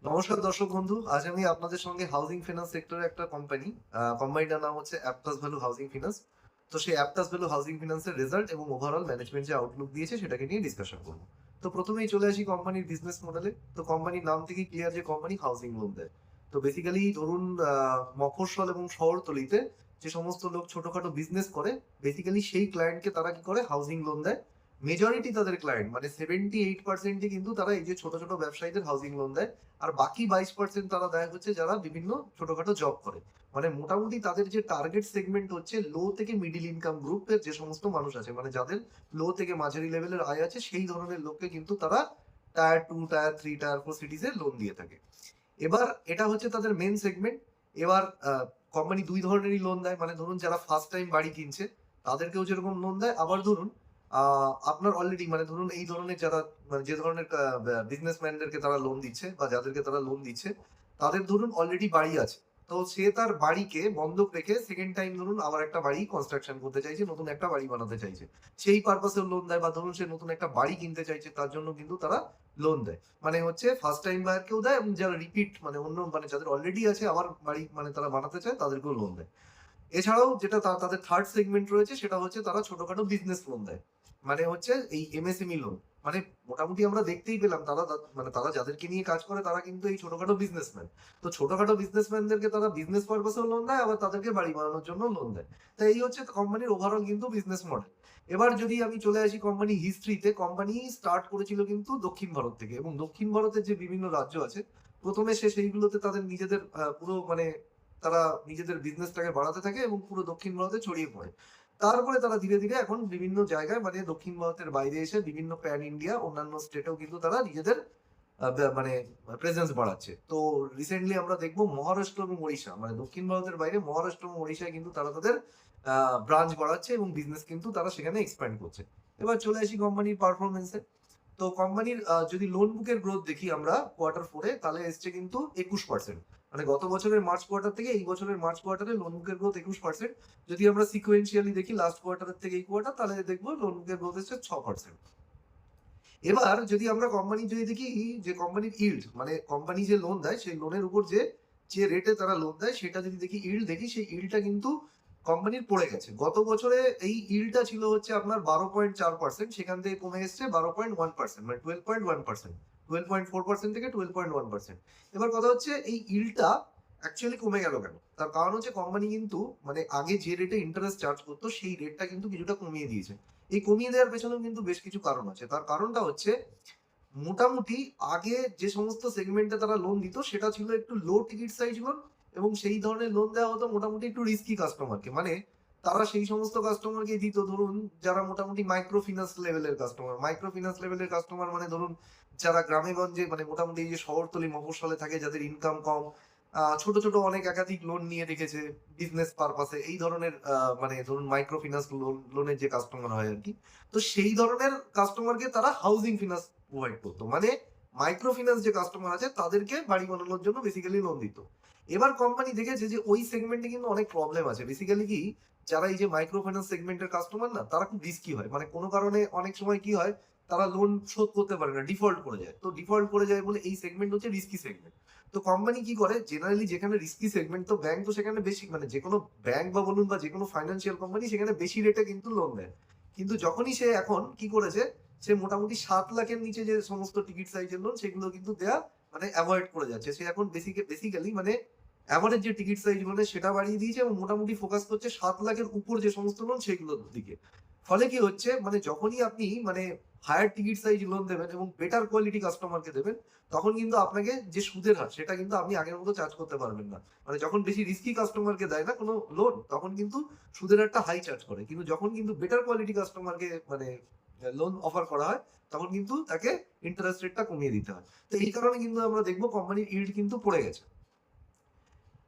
নমস্কার দর্শক বন্ধু, আজ আমি আপনাদের সঙ্গে হাউজিং ফিনান্স সেক্টরের একটা কোম্পানিটার নাম হচ্ছে অ্যাপটাস ভ্যালু হাউজিং ফিনান্স। তো সেই অ্যাপটাস ভ্যালু হাউজিং ফিনান্সের রেজাল্ট এবং ওভারঅল ম্যানেজমেন্ট যে আউটলুক দিয়েছে সেটাকে নিয়ে ডিসকাশন করবো। তো প্রথমেই চলে আসি কোম্পানির বিজনেস মডেলে। তো কোম্পানির নাম থেকে ক্লিয়ার যে কোম্পানি হাউজিং লোন দেয়। তো বেসিক্যালি ধরুন মফস্বল এবং শহরতলিতে যে সমস্ত লোক ছোটখাটো বিজনেস করে, বেসিক্যালি সেই ক্লায়েন্টকে তারা কি করে হাউজিং লোন দেয়। মেজরিটি তাদের ক্লায়েন্ট মানে 78% কিন্তু তারা এই যে ছোট ছোট ব্যবসায়ীদের হাউজিং লোন দেয়। আর বাকি 22% তারা দেয় হচ্ছে যারা বিভিন্ন ছোটখাটো জব করে। মানে মোটামুটি তাদের যে টার্গেট সেগমেন্ট হচ্ছে লো থেকে মিডিল ইনকাম গ্রুপের যে সমস্ত মানুষ আছে, মানে যাদের লো থেকে মাঝারি লেভেলের আয় আছে, সেই ধরনের লোককে কিন্তু তারা টায়ার 2, টায়ার 3, টায়ার 4 সিটিজে লোন দিয়ে থাকে। এবার এটা হচ্ছে তাদের মেন সেগমেন্ট। এবার কোম্পানি দুই ধরনেরই লোন দেয়, মানে ধরুন যারা ফার্স্ট টাইম বাড়ি কিনছে তাদেরকেও যেরকম লোন দেয়, আবার ধরুন আপনার অলরেডি মানে ধরুন এই ধরনের যারা মানে যে ধরনের বিজনেসম্যানদেরকে তারা লোন দিচ্ছে বা যাদেরকে তারা লোন দিচ্ছে, তাদের ধরুন অলরেডি বাড়ি আছে। তো সে তার বাড়িকে বন্ধক রেখে সেকেন্ড টাইম ধরুন আবার একটা বাড়ি কনস্ট্রাকশন করতে চাইছে, নতুন একটা বাড়ি বানাতে চাইছে, সেই পারপাসেও লোন দেয়। বা ধরুন সে নতুন একটা বাড়ি কিনতে চাইছে, তার জন্য কিন্তু তারা লোন দেয়। মানে হচ্ছে ফার্স্ট টাইম বায়ারকেও দেয় এবং যারা রিপিট মানে অন্য মানে যাদের অলরেডি আছে আবার বাড়ি মানে তারা বানাতে চায় তাদেরকেও লোন দেয়। এছাড়াও যেটা তাদের থার্ড সেগমেন্ট রয়েছে সেটা হচ্ছে তারা ছোটখাটো বিজনেস লোন দেয়। মানে হচ্ছে এই এমএসএমই লোন। মানে মোটামুটি আমরা দেখতেই পেলাম মানে তারা যাদেরকে নিয়ে কাজ করে তারা কিন্তু এই ছোটখাটো বিজনেসম্যান। তো ছোটখাটো বিজনেসম্যানদেরকে তারা বিজনেস পারপাসেও লোন দেয়, আবার তাদেরকে বাড়ি বানানোর জন্য লোন দেয়। তো এই হচ্ছে কোম্পানির ওভারঅল কিন্তু বিজনেস মডেল। এবার যদি আমি চলে আসি কোম্পানি হিস্ট্রিতে, কোম্পানি স্টার্ট করেছিল কিন্তু দক্ষিণ ভারত থেকে, এবং দক্ষিণ ভারতের যে বিভিন্ন রাজ্য আছে প্রথমে সে সেইগুলোতে তাদের নিজেদের পুরো মানে তারা নিজেদের বিজনেসটাকে বাড়াতে থাকে এবং পুরো দক্ষিণ ভারতে ছড়িয়ে পড়ে। তারপরে তারা ধীরে ধীরে এখন বিভিন্ন জায়গায় মানে দক্ষিণ ভারতের বাইরে এসে বিভিন্ন প্যান ইন্ডিয়া অন্যান্য স্টেটেও কিন্তু তারা নিজেদের মানে প্রেজেন্স বাড়াচ্ছে। তো রিসেন্টলি আমরা দেখবো মহারাষ্ট্র এবং ওড়িশা, মানে দক্ষিণ ভারতের বাইরে মহারাষ্ট্র এবং ওড়িশায় কিন্তু তারা তাদের ব্রাঞ্চ বাড়াচ্ছে এবং বিজনেস কিন্তু তারা সেখানে এক্সপ্যান্ড করছে। এবার চলে আসি কোম্পানির পারফরমেন্সে। তো কোম্পানির যদি লোন বুকের গ্রোথ দেখি আমরা কোয়ার্টার 4-এ, তাহলে এসছে কিন্তু 21%। মানে গত বছরের মার্চ কোয়ার্টার থেকে এই বছরের মার্চ কোয়ার্টারে লোন বুকের গ্রোথ 21%। যদি আমরা সিকোয়েন্সিয়ালি দেখি লাস্ট কোয়ার্টারের থেকে এই কোয়ার্টার, তাহলে দেখবো লোন বুকের গ্রোথ এসছে 6%। এবার যদি আমরা কোম্পানি যদি দেখি যে কোম্পানির ইল্ড মানে কোম্পানি যে লোন দেয় সেই লোনের উপর যে যে রেটে তারা লোন দেয় সেটা যদি দেখি ইল্ড দেখি, সেই ইল্ডটা কিন্তু কোম্পানির পড়ে গেছে। গত বছরে এই ইল্ডটা ছিল হচ্ছে আপনার 12.4%, সেখান থেকে কমে এসছে 12.1%, মানে 12.1%। 12.4% থেকে 12.1%। এবার কথা হচ্ছে এই ইল্ডটা অ্যাকচুয়ালি কমে গেল কেন? তার কারণ হচ্ছে কোম্পানি কিন্তু মানে আগে যে রেটে ইন্টারেস্ট চার্জ করতো সেই রেটটা কিন্তু কিছুটা কমিয়ে দিয়েছে। এই কমিয়ে দেওয়ার পেছনেও কিন্তু বেশ কিছু কারণ আছে। তার কারণটা হচ্ছে মোটামুটি আগে যে সমস্ত সেগমেন্টে তারা লোন দিত সেটা ছিল একটু লো টিকিট সাইজ লোন, এবং সেই ধরনের লোন দেওয়া হতো মোটামুটি একটু রিস্কি কাস্টমারকে। মানে তারা সেই সমস্ত কাস্টমারকে দিত ধরুন যারা মোটামুটি মাইক্রো ফিন্যান্স লেভেলের কাস্টমার। মাইক্রো ফিন্যান্স লেভেলের কাস্টমার মানে ধরুন যারা গ্রামে গঞ্জে মানে মোটামুটি এই যে শহরতলি মফস্বলে থাকে, যাদের ইনকাম কম, ছোট ছোট অনেক একাধিক লোন নিয়ে রেখেছে বিজনেস পারপাসে, এই ধরনের মানে ধরুন মাইক্রো ফিন্যান্স লোনের যে কাস্টমার হয় আর কি। তো সেই ধরনের কাস্টমারকে তারা হাউজিং ফিন্যান্স প্রোভাইড করতো। মানে মাইক্রো ফিন্যান্স যে কাস্টমার আছে তাদেরকে বাড়ি বানানোর জন্য বেসিক্যালি লোন দিত। এবার কোম্পানি দেখেছে যে ওই সেগমেন্টে কিন্তু অনেক প্রবলেম আছে। বেসিক্যালি কি, যারা এই যে মাইক্রো ফাইন্যান্স সেগমেন্টের কাস্টমার না, তারা খুব রিস্কি হয়। মানে কোনো কারণে অনেক সময় কি হয়, তারা লোন শোধ করতে পারে না, ডিফল্ট করে যায়। তো ডিফল্ট করে যায় বলে এই সেগমেন্ট হচ্ছে রিস্কি সেগমেন্ট। তো কোম্পানি কি করে, জেনারেলি যেখানে রিস্কি সেগমেন্ট, তো ব্যাংক তো সেখানে বেশি মানে যে কোনো ব্যাংক বা বলুন বা যে কোনো ফাইন্যান্সিয়াল কোম্পানি সেখানে বেশি রেটে কিন্তু লোন দেয়। কিন্তু যখনই সে এখন কি করেছে, সে মোটামুটি 7 লাখের নিচে যে সমস্ত টিকিট সাইজের লোন সেগুলো কিন্তু দেয়া মানে অ্যাভয়েড করে যাচ্ছে। সে এখন বেসিক্যালি মানে অ্যাভারেজ যে টিকিট সাইজ লোনের সেটা বাড়িয়ে দিয়েছে এবং মোটামুটি ফোকাস করছে 7 লাখের উপর যে সমস্ত লোন সেগুলোর দিকে। ফলে কি হচ্ছে, মানে যখনই আপনি মানে হায়ার টিকিট সাইজ লোন দেবেন এবং বেটার কোয়ালিটি কাস্টমারকে দেবেন, তখন কিন্তু আপনাকে যে সুদের হার সেটা কিন্তু আপনি আগের মতো চার্জ করতে পারবেন না। মানে যখন বেশি রিস্কি কাস্টমারকে দেয় না কোনো লোন, তখন কিন্তু সুদের হারটা হাই চার্জ করে। কিন্তু যখন কিন্তু বেটার কোয়ালিটি কাস্টমারকে মানে লোন অফার করা হয়, তখন কিন্তু তাকে ইন্টারেস্ট রেটটা কমিয়ে দিতে হয়। তো এই কারণে কিন্তু আমরা দেখবো কোম্পানির ইল্ড কিন্তু পড়ে গেছে।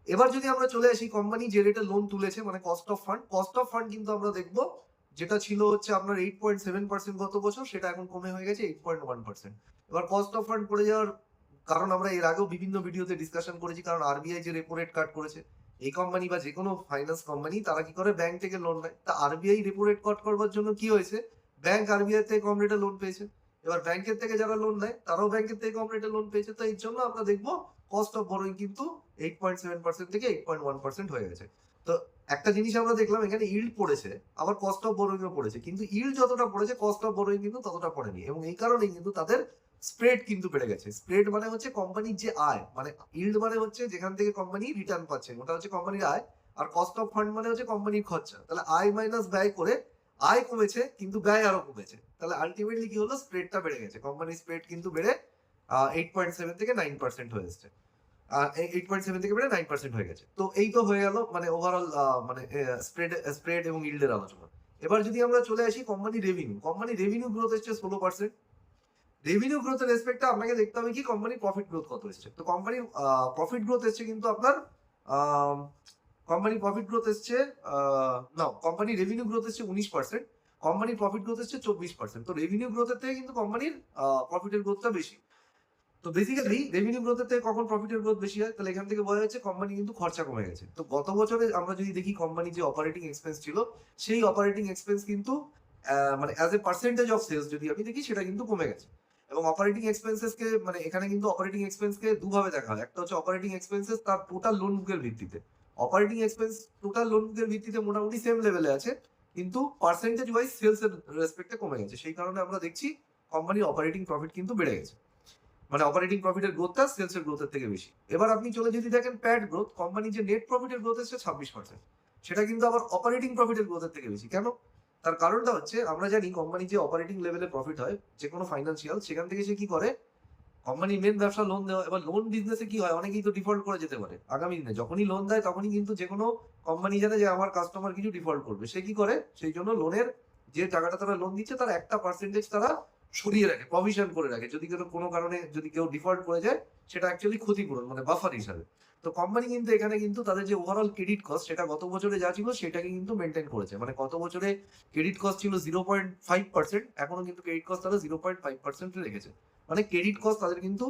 এবার যদি আমরা চলে আসি কোম্পানি যে রেটে লোন তুলেছে মানে কস্ট অফ ফান্ড কিন্তু আমরা দেখবো যেটা ছিল হচ্ছে আপনার 8.7% গত বছর, সেটা এখন কমে হয়ে গেছে 8.1%। এবার কস্ট অফ ফান্ড পড়ে যাওয়ার কারণ আমরা এর আগেও বিভিন্ন ভিডিওতে ডিসকাশন করেছি, কারণ আরবিআই যে রেপো রেট কাট করেছে। এই কোম্পানি বা যে কোনো ফাইন্যান্স কোম্পানি তারা কি করে, ব্যাংক থেকে লোন নেয়। তা আরবিআই রেপো রেট কাট করবার জন্য কি হয়েছে, ব্যাংক আরবিআই থেকে কম রেটে লোন পেয়েছে। এবার ব্যাংকের থেকে যারা লোন নেয় তারাও ব্যাংকের থেকে কম রেটে লোন পেয়েছে। তো এই জন্য আমরা দেখবো কস্ট অফ বরোইং কিন্তু 8.7% থেকে 8.1% হয়ে গেছে। তো একটা জিনিস আমরা দেখলাম, এখানে ইল্ড পড়েছে, আবার কস্ট অফ বরোইংও পড়েছে, কিন্তু ইল্ড যতটা পড়েছে কস্ট অফ বরোইং কিন্তু ততটা পড়েনি, এবং এই কারণেই কিন্তু তাদের স্প্রেড কিন্তু বেড়ে গেছে। স্প্রেড মানে হচ্ছে কোম্পানির যে আয়, মানে ইল্ড মানে হচ্ছে যেখান থেকে কোম্পানি রিটার্ন পাচ্ছে, ওটা হচ্ছে কোম্পানির আয়। আর কস্ট অফ ফান্ড মানে হচ্ছে কোম্পানির খরচা। তাহলে আয় মাইনাস ব্যয় করে আয় কমেছে কিন্তু ব্যয় আরো কমেছে, তাহলে আলটিমেটলি কি হলো, স্প্রেডটা বেড়ে গেছে। কোম্পানির স্প্রেড কিন্তু বেড়ে 8.7 থেকে 9% হয়ে এসছে। 8.7 থেকে বেড়ে 9% হয়ে গেছে। তো এই তো হয়ে গেল মানে ওভারঅল মানে স্প্রেড এবং ইল্ডের আলোচনা। এবার যদি আমরা চলে আসি কোম্পানি রেভিনিউ গ্রোথ এসছে 16%। রেভিনিউ গ্রোথের রেসপেক্টে আপনাকে দেখতে হবে কি কোম্পানির প্রফিট গ্রোথ কত এসছে। তো কোম্পানির প্রফিট গ্রোথ এসছে কিন্তু আপনার কোম্পানির প্রফিট গ্রোথ এসছে না, কোম্পানির রেভিনিউ গ্রোথ এসছে 19%, কোম্পানির প্রফিট গ্রোথ এসছে 24%। তো রেভিনিউ গ্রোথের থেকে কিন্তু কোম্পানির প্রফিটের গ্রোথটা বেশি। তো বেসিক্যালি রেভিনিউ গ্রোথের থেকে কখন প্রফিটের গ্রোথ বেশি হয়, তাহলে এখান থেকে বোঝা যাচ্ছে কোম্পানি কিন্তু খরচা কমে গেছে। তো গত বছরে আমরা যদি দেখি কোম্পানির যে অপারেটিং এক্সপেন্স ছিল, সেই অপারেটিং এক্সপেন্স কিন্তু মানে as a percentage of sales যদি আমি দেখি সেটা কিন্তু কমে গেছে। এবং অপারেটিং এক্সপেন্সেসকে মানে এখানে কিন্তু অপারেটিং এক্সপেন্সকে দুভাবে দেখা হয়। একটা হচ্ছে অপারেটিং এক্সপেন্সেস তার টোটাল লোন বুকের ভিত্তিতে। অপারেটিং এক্সপেন্স টোটাল লোন বুকের ভিত্তিতে মোটামুটি সেম লেভেলে আছে, কিন্তু পার্সেন্টেজ ওয়াইজ সেলস এর রেসপেক্টে কমে গেছে। সেই কারণে আমরা দেখছি কোম্পানির অপারেটিং প্রফিট কিন্তু বেড়ে গেছে, মানে অপারেটিং প্রফিটের গ্রোথটা সেলস এর গ্রোথের থেকে বেশি। এবার আপনি চলে যদি দেখেন প্যাট গ্রোথ, কোম্পানির যে নেট প্রফিটের গ্রোথ এসেছে 26%, সেটা কিন্তু আবার অপারেটিং প্রফিটের গ্রোথের থেকে বেশি। কেন? তার কারণটা হচ্ছে আমরা জানি কোম্পানি যে অপারেটিং লেভেলে প্রফিট হয় যে কোনো ফাইন্যান্সিয়াল, সেখান থেকে সে কি করে, কোম্পানির মেন ব্যবসা লোন দেওয়া। এবার লোন বিজনেসে কি হয়, অনেকেই তো ডিফল্ট করে যেতে পারে আগামী দিনে। যখনই লোন দেয় তখনই কিন্তু যে কোনো কোম্পানি জানে যে আমার কাস্টমার কিছু ডিফল্ট করবে, সে কি করে, সেই জন্য লোনের যে টাকাটা তারা লোন দিচ্ছে তার একটা পার্সেন্টেজ তারা সরিয়ে রাখে, প্রভিশন করে রাখে, যদি কোনো কারণে যদি কেউ ডিফল্ট করে যায় সেটা অ্যাকচুয়ালি ক্ষতিপূরণ মানে বাফার হিসাবে। তো কোম্পানি কিন্তু এখানে কিন্তু তাদের যে ওভারঅল ক্রেডিট কস্ট সেটা গত বছরে যা ছিল সেটাকে কিন্তু মেনটেন করেছে। মানে গত বছরে ক্রেডিট কস্ট ছিল 0.5%, এখনো কিন্তু ক্রেডিট কস্ট তারা 0.5% রেখেছে। মানে ক্রেডিট কস্ট তাদের কিন্তু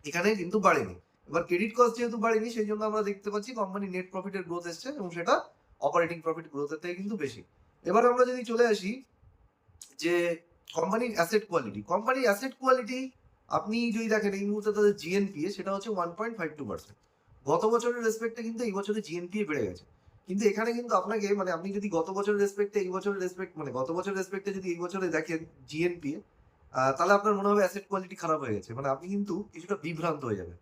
এখানে কিন্তু বাড়েনি। এবার ক্রেডিট কস্ট যেহেতু বাড়েনি সেই জন্য আমরা দেখতে পাচ্ছি কোম্পানি নেট প্রফিটের গ্রোথ এসছে, এবং সেটা অপারেটিং প্রফিট গ্রোথের থেকে কিন্তু বেশি। এবার আমরা যদি চলে আসি যে কোম্পানির অ্যাসেট কোয়ালিটি আপনি যদি দেখেন এই মুহূর্তে তাদের জিএনপিএ সেটা হচ্ছে 1.52%। গত বছরের রেসপেক্টে কিন্তু এই বছরে জিএনপিএ বেড়ে গেছে। কিন্তু এখানে কিন্তু আপনাকে মানে আপনি যদি গত বছরের রেসপেক্টে এই বছরের মানে গত বছরের রেসপেক্টে যদি এই বছরে দেখেন জিএনপিএ, তাহলে আপনার মনে হবে অ্যাসেট কোয়ালিটি খারাপ হয়ে গেছে, মানে আপনি কিন্তু কিছুটা বিভ্রান্ত হয়ে যাবেন।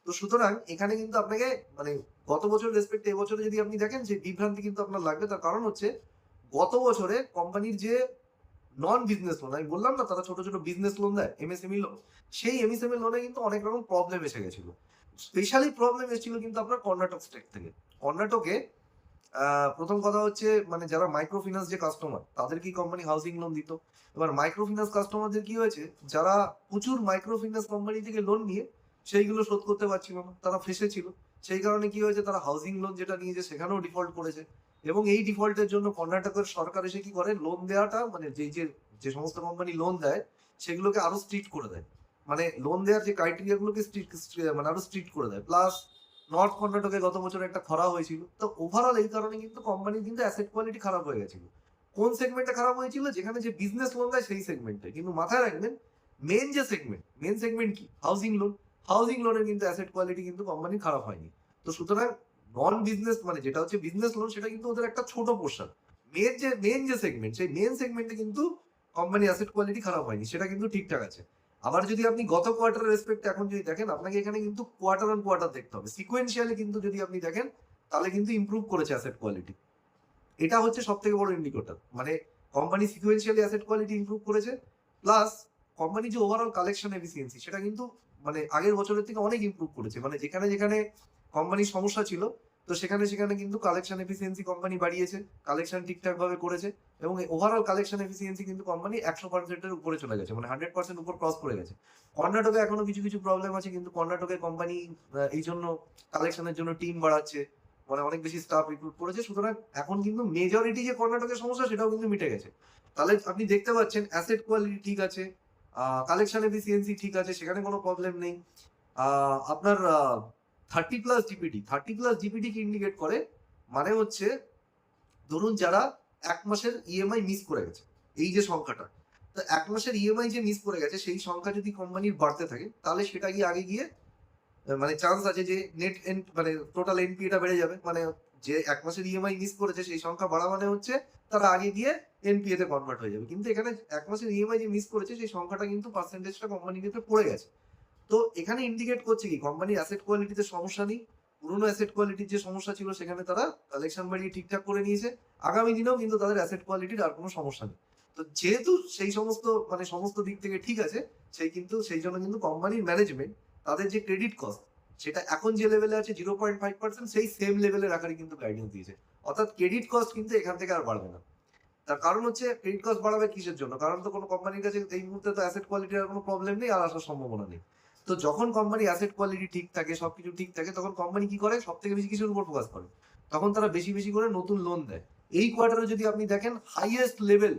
তো সুতরাং এখানে কিন্তু আপনাকে মানে গত বছরের রেসপেক্টে এই বছরে যদি আপনি দেখেন যে বিভ্রান্তি কিন্তু আপনার লাগবে। তার কারণ হচ্ছে গত বছরে কোম্পানির যে নন বিজনেস লোন, আমি বললাম না তারা ছোট ছোট বিজনেস লোন দেয়, এমএসএমই লোন, সেই এমএসএমই লোনে কিন্তু অনেক রকম প্রবলেম এসে গেছিল। স্পেশালি প্রবলেম এসেছিল কিন্তু আপনার কর্ণাটক স্টেট থেকে। কর্ণাটকে প্রথম কথা হচ্ছে মানে যারা মাইক্রো ফিন্যান্স যে কাস্টমার তাদেরকে কোম্পানি হাউসিং লোন দিত। এবার মাইক্রো ফিন্যান্স কাস্টমারদের কি হয়েছে, যারা প্রচুর মাইক্রো ফিন্যান্স কোম্পানি থেকে লোন নিয়ে সেইগুলো শোধ করতে পারছিল না, তারা ফেসেছিল। সেই কারণে কি হয়েছে, তারা হাউসিং লোন যেটা নিয়েছে সেখানেও ডিফল্ট করেছে। এবং এই ডিফল্টের জন্য কর্ণাটকের সরকার এসে কি করে, লোন দেওয়াটা মানে যে সমস্ত কোম্পানি লোন দেয় সেগুলোকে আরো স্ট্রিক্ট করে দেয়। মানে লোন দেওয়ার যে ক্রাইটেরিয়া গুলোকে মানে আরো স্ট্রিক্ট করে দেয়। প্লাস নর্থ কর্ণাটকে গত বছর একটা খরা হয়েছিল। তো ওভারঅল এই কারণে কিন্তু কোম্পানির কিন্তু অ্যাসেট কোয়ালিটি খারাপ হয়ে গেছিল। কোন সেগমেন্টে খারাপ হয়েছিল, যেখানে যে বিজনেস লোন দেয় সেই সেগমেন্টে। কিন্তু মাথায় রাখবেন মেন সেগমেন্ট কি, হাউসিং লোনের কিন্তু অ্যাসেট কোয়ালিটি কিন্তু কোম্পানির খারাপ হয়নি। তো সুতরাং নন বিজনেস মানে যেটা হচ্ছে বিজনেস লোন সেটা কিন্তু ওদের একটা ছোট পোর্শন। মেন যে সেগমেন্ট সেই মেন সেগমেন্টে কিন্তু কোম্পানির অ্যাসেট কোয়ালিটি খারাপ হয়নি, সেটা কিন্তু ঠিকঠাক আছে। আবার যদি আপনি গত কোয়ার্টারের রেসপেক্টে এখন যদি দেখেন, আপনাকে এখানে কিন্তু কোয়ার্টার অন কোয়ার্টার দেখতে হবে। সিকোয়েন্সিয়ালি কিন্তু যদি আপনি দেখেন তাহলে কিন্তু ইমপ্রুভ করেছে অ্যাসেট কোয়ালিটি। এটা হচ্ছে সব থেকে বড় ইন্ডিকেটর, মানে company sequentially asset quality improve করেছে। প্লাস কোম্পানি যে ওভারঅল কালেকশন এফিসিয়েন্সি সেটা কিন্তু মানে আগের বছরের থেকে অনেক ইমপ্রুভ করেছে। মানে যেখানে যেখানে কোম্পানির সমস্যা ছিল তো সেখানে সেখানে কিন্তু কালেকশন এফিসিয়েন্সি কোম্পানি বাড়িয়েছে, কালেকশন ঠিকঠাক ভাবে করেছে। এবং ওভারঅল কালেকশন এফিসিয়েন্সি কিন্তু কোম্পানি 100%-এর উপরে চলে গেছে, মানে 100% উপর ক্রস করে গেছে। কর্ণাটকে এখনো কিছু কিছু প্রবলেম আছে, কিন্তু কর্ণাটকে কোম্পানি এই জন্য কালেকশনের জন্য টিম বাড়াচ্ছে, মানে অনেক বেশি স্টাফ রিক্রুট করেছে। সুতরাং এখন কিন্তু মেজরিটি যে কর্ণাটকের সমস্যা সেটাও কিন্তু মিটে গেছে। তাহলে আপনি দেখতে পাচ্ছেন অ্যাসেট কোয়ালিটি ঠিক আছে, কালেকশন এফিসিয়েন্সি ঠিক আছে, সেখানে কোনো প্রবলেম নেই। আপনার 30+ জিপিটি কি ইন্ডিকেট করে, মানে হচ্ছে ধরুন যারা 1 মাসের ইএমআই মিস করে গেছে, এই যে সংখ্যাটা, তো 1 মাসের ইএমআই যে মিস করে গেছে সেই সংখ্যা যদি কোম্পানির বাড়তে থাকে তাহলে সেটা গিয়ে আগে গিয়ে মানে চান্স আছে যে মানে টোটাল এনপিএটা বেড়ে যাবে। মানে যে 1 মাসের ইএমআই মিস করেছে সেই সংখ্যা বাড়া মানে হচ্ছে তারা আগে গিয়ে এনপিএ তে কনভার্ট হয়ে যাবে। কিন্তু এখানে 1 মাসের ইএমআই যে মিস করেছে সেই সংখ্যাটা কিন্তু পার্সেন্টেজটা কোম্পানির ক্ষেত্রে পড়ে গেছে। তো এখানে ইন্ডিকেট করছে কি কোম্পানির অ্যাসেট কোয়ালিটিতে সমস্যা নেই। পুরনো অ্যাসেট কোয়ালিটির যে সমস্যা ছিল সেখানে তারা কালেকশন বাড়িয়ে ঠিকঠাক করে নিয়েছে। আগামী দিনেও কিন্তু তাদের অ্যাসেট কোয়ালিটির আর কোনো সমস্যা নেই। তো যেহেতু সেই সমস্ত মানে সমস্ত দিক থেকে ঠিক আছে, সেই জন্য কিন্তু কোম্পানির ম্যানেজমেন্ট তাদের যে ক্রেডিট কস্ট সেটা এখন যে লেভেলে আছে 0.5% সেই সেম লেভেলে রাখারই কিন্তু গাইডেন্স দিয়েছে। অর্থাৎ ক্রেডিট কস্ট কিন্তু এখান থেকে আর বাড়বে না। তার কারণ হচ্ছে ক্রেডিট কস্ট বাড়াবে কিসের জন্য? কারণ তো কোনো কোম্পানির কাছে এই মুহূর্তে তো অ্যাসেট কোয়ালিটির আর কোনো প্রবলেম নেই আর আসার সম্ভাবনা নেই। তো যখন কোম্পানির অ্যাসেট কোয়ালিটি ঠিক থাকে, সবকিছু ঠিক থাকে, তখন কোম্পানি কি করে? সবথেকে বেশি কিসের উপর ফোকাস করে? তখন তারা বেশি, বেশি করে নতুন লোন দেয়। এই কোয়ার্টারে যদি আপনি দেখেন হাইয়েস্ট লেভেল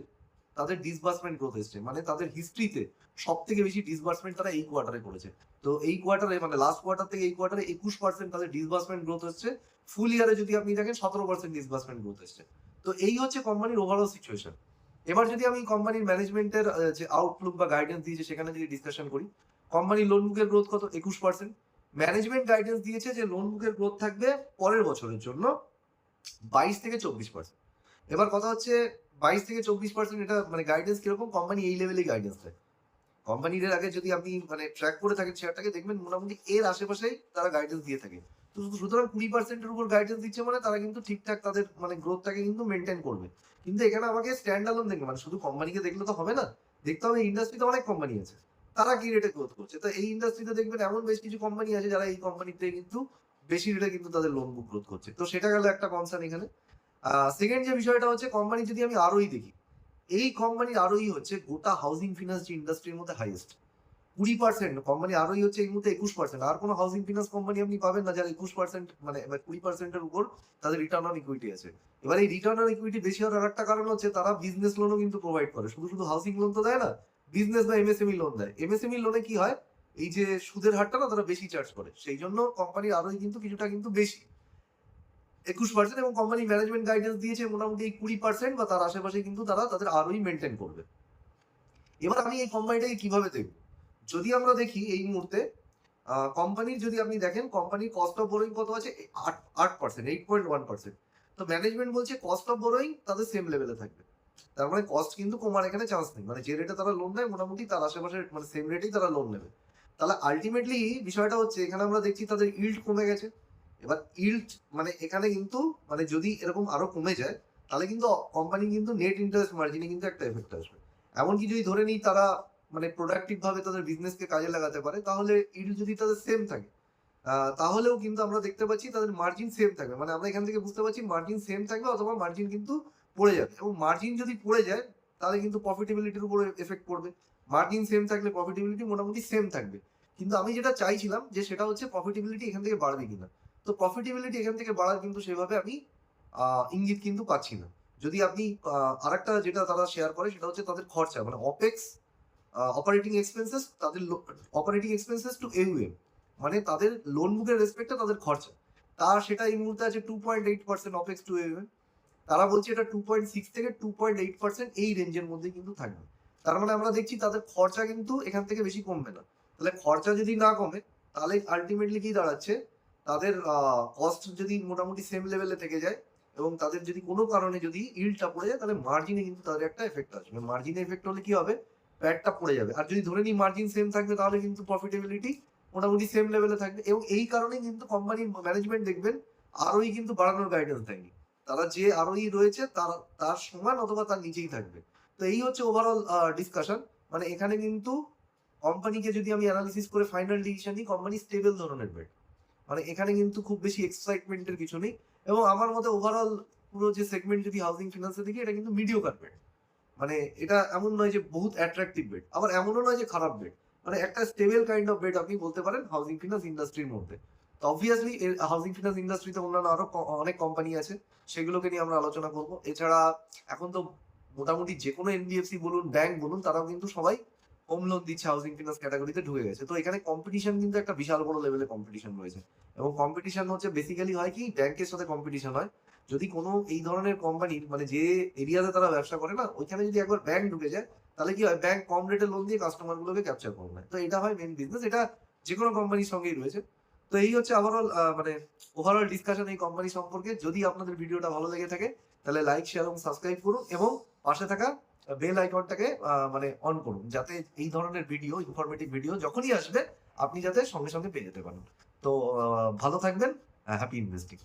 তাদের ডিসবার্সমেন্ট গ্রোথ এসছে। মানে তাদের হিস্ট্রিতে সবথেকে বেশি ডিসবার্সমেন্ট তারা এই কোয়ার্টারে করেছে। তো এই কোয়ার্টারে মানে লাস্ট কোয়ার্টার থেকে এই কোয়ার্টারে 21% তাদের ডিসবার্সমেন্ট গ্রোথ হচ্ছে। ফুল ইয়ারে যদি আপনি দেখেন 17% ডিসবার্সমেন্ট গ্রোথ এসছে। তো এই হচ্ছে কোম্পানির ওভারঅল সিচুয়েশন। এবার যদি আমি কোম্পানির ম্যানেজমেন্টের যে আউটলুক বা গাইডেন্স দিয়েছে সেখানে যদি ডিসকাশন করি, কোম্পানির লোন বুকের গ্রোথ কত? 21%। ম্যানেজমেন্ট গাইডেন্স দিয়েছে যে লোন বুকের গ্রোথ থাকবে পরের বছরের জন্য 22 থেকে 24%। এবার কথা হচ্ছে 22 থেকে 24% এটা মানে গাইডেন্স কিরকম? কোম্পানি এই লেভেলেই গাইডেন্স দেয়। কোম্পানির এর আগে যদি আপনি মানে ট্র্যাক করে থাকেন শেয়ারটাকে দেখবেন মোটামুটি এর আশেপাশেই তারা গাইডেন্স দিয়ে থাকে। তো সুতরাং 20% এর উপর গাইডেন্স দিচ্ছে মানে তারা কিন্তু ঠিকঠাক তাদের মানে গ্রোথটাকে কিন্তু মেনটেন করবে। কিন্তু এখানে আমাকে স্ট্যান্ড অ্যালোন দেখবে মানে শুধু কোম্পানিকে দেখলে তো হবে না। দেখতে হবে ইন্ডাস্ট্রিতে অনেক কোম্পানি আছে। তারা কি রেটে গ্রোথ করছে। তো এই ইন্ডাস্ট্রিতে দেখবেন এমন বেশ কিছু কোম্পানি আছে যারা এই কোম্পানিতে কিন্তু বেশি রেটে কিন্তু তাদের লোন বুক গ্রোথ করছে। তো সেটা গেল একটা কনসার্ন এখানে। সেকেন্ড যে বিষয়টা হচ্ছে কোম্পানি যদি আমি আরওই দেখি, এই কোম্পানির আরওই হচ্ছে গোটা হাউজিং ফিন্যান্স যে ইন্ডাস্ট্রির মধ্যে হাইয়েস্ট। 20% কোম্পানি আরওই হচ্ছে এই মুহূর্তে 21%। আর কোনো হাউজিং ফিন্যান্স কোম্পানি আপনি পাবেন না যার 21% মানে 20% এর উপর তাদের রিটার্ন অন ইকুইটি আছে। এবার এই রিটার্ন অন ইকুইটি বেশি হওয়ার আরেকটা কারণ হচ্ছে তারা বিজনেস লোনও কিন্তু প্রোভাইড করে। শুধু শুধু হাউজিং লোন তো দেয় না, বিজনেস বা এমএসএমই লোন দেয়। এমএসএমই লোনে কি হয়? এই যে সুদের হারটা না তারা বেশি চার্জ করে। সেই জন্য কোম্পানির আরওই কিন্তু কিছুটা কিন্তু বেশি। 21% এবং কোম্পানি ম্যানেজমেন্ট গাইডেন্স দিয়েছে মোটামুটি এই 20% বা তার আশেপাশে কিন্তু তারা তাদের আরওই মেনটেন করবে। এবার আমি এই কোম্পানিটাকে কিভাবে দেখব? যদি আমরা দেখি এই মুহূর্তে কোম্পানির যদি আপনি দেখেন কোম্পানির কস্ট অফ বোরোইং কত আছে? 8%, 8.1%। তো ম্যানেজমেন্ট বলছে কস্ট অফ বোরোইং তাদের সেম লেভেলে থাকবে। তার মানে কস্ট কিন্তু কমার এখানে চান্স নেই। মানে যে রেটে তারা লোন নেয় মোটামুটি তার আশেপাশে মানে সেম রেটেই তারা লোন নেবে। তাহলে আল্টিমেটলি বিষয়টা হচ্ছে এখানে আমরা দেখছি তাদের ইল্ড কমে গেছে। এবার ইল্ড মানে এখানে কিন্তু মানে যদি এরকম আরো কমে যায় তাহলে কিন্তু কোম্পানি কিন্তু নেট ইন্টারেস্ট মার্জিনে কিন্তু একটা এফেক্ট আসবে। এমনকি যদি ধরে নিই তারা মানে প্রোডাক্টিভ ভাবে তাদের বিজনেসকে কাজে লাগাতে পারে তাহলে ইল্ড যদি তাদের সেম থাকে তাহলেও কিন্তু আমরা দেখতে পাচ্ছি তাদের মার্জিন সেম থাকবে। মানে আমরা এখান থেকে বুঝতে পারছি মার্জিন সেম থাকবে অথবা মার্জিন কিন্তু পড়ে যাবে। এবং মার্জিন যদি পড়ে যায় তাহলে কিন্তু প্রফিটেবিলিটির উপরে এফেক্ট পড়বে। মার্জিন সেম থাকলে প্রফিটেবিলিটি মোটামুটি সেম থাকবে। কিন্তু আমি যেটা চাইছিলাম যে সেটা হচ্ছে প্রফিটেবিলিটি এখান থেকে বাড়বে কিনা। তো প্রফিটেবিলিটি এখান থেকে বাড়ার কিন্তু সেভাবে আমি ইঙ্গিত কিন্তু পাচ্ছি না। যদি আপনি আরেকটা যেটা তারা শেয়ার করে সেটা হচ্ছে তাদের খরচা মানে অপেক্স অপারেটিং এক্সপেন্সেস তাদের অপারেটিং এক্সপেন্সেস টু এউএম মানে তাদের লোন বুকের রেসপেক্টে তাদের খরচা তার সেটা এই মুহূর্তে আছে 2.8% অপেক্স টু এউএম। তারা বলছে এটা 2.6 থেকে 2.8% এই রেঞ্জের মধ্যে কিন্তু থাকবে। তার মানে আমরা দেখছি তাদের খরচা কিন্তু এখান থেকে বেশি কমবে না। তাহলে খরচা যদি না কমে তাহলে আলটিমেটলি কি দাঁড়াচ্ছে তাদের কস্ট যদি মোটামুটি সেম লেভেলে থেকে যায় এবং তাদের যদি কোনো কারণে যদি ইল্ডটা পড়ে যায় তাহলে মার্জিনে কিন্তু তাদের একটা এফেক্ট আসবে। মার্জিনে এফেক্ট হলে কি হবে? প্যাডটা পড়ে যাবে। আর যদি ধরে নিই মার্জিন সেম থাকবে তাহলে কিন্তু প্রফিটেবিলিটি মোটামুটি সেম লেভেলে থাকবে এবং এই কারণেই কিন্তু কোম্পানির ম্যানেজমেন্ট দেখবেন আরওই কিন্তু বাড়ানোর গাইডেন্স দেয়নি। তারা যে আরওই রয়েছে তার সমান অথবা তার নিচেই থাকবে। তো এই হচ্ছে ওভারঅল ডিসকাশন। মানে এখানে কিন্তু কোম্পানিকে যদি আমি অ্যানালিসিস করে ফাইনাল ডিসিশন নিই কোম্পানি স্টেবল ধরনের বেট। মানে এখানে কিন্তু খুব বেশি এক্সাইটমেন্টের কিছু নেই এবং আমার মতে ওভারঅল পুরো যে সেগমেন্ট যদি হাউজিং ফিনান্সের দিকে এটা কিন্তু মিডিওকার বেট। মানে এটা এমন নয় যে বহুত অ্যাট্রাকটিভ বেট আবার এমনও নয় যে খারাপ বেট। মানে একটা স্টেবল কাইন্ড অফ বেট আপনি বলতে পারেন হাউজিং ফিনান্স ইন্ডাস্ট্রির মধ্যে। তো অবভিয়াসলি হাউজিং ফিনান্স ইন্ডাস্ট্রিতে অন্যান্য আরো অনেক কোম্পানি আছে সেগুলোকে নিয়ে আমরা আলোচনা করব। এছাড়া এখন তো মোটামুটি যে কোনো এনবিএফসি বলুন ব্যাংক বলুন তারাও কিন্তু সবাই হোম লোন দিচ্ছে হাউজিং ফিনান্স ক্যাটাগরিতে ঢুকে গেছে। তো এখানে কম্পিটিশন কিন্তু একটা বিশাল বড় লেভেলে কম্পিটিশন রয়েছে এবং কম্পিটিশন হচ্ছে বেসিক্যালি হয় কি ব্যাংকের সাথে কম্পিটিশন হয়। যদি কোনো এই ধরনের কোম্পানির মানে যে এরিয়াতে তারা ব্যবসা করে না ওইখানে যদি একবার ব্যাংক ঢুকে যায় তাহলে কি হয়, ব্যাংক কম রেটে লোন দিয়ে কাস্টমার গুলোকে ক্যাপচার করবে। তো এটা হয় মেন বিজনেস, এটা যে কোনো কোম্পানির সঙ্গেই রয়েছে। তো এই হচ্ছে ওভারঅল ডিসকাশন এই কোম্পানি সম্পর্কে। যদি আপনাদের ভিডিওটা ভালো লেগে থাকে তাহলে লাইক, শেয়ার এবং সাবস্ক্রাইব করুন এবং পাশে থাকা বেল আইকনটাকে অন করুন, যাতে এই ধরনের ভিডিও, ইনফরমেটিভ ভিডিও যখনই আসবে আপনি যাতে সঙ্গে সঙ্গে পেয়ে যেতে পারেন। তো ভালো থাকবেন, হ্যাপি ইনভেস্টিং।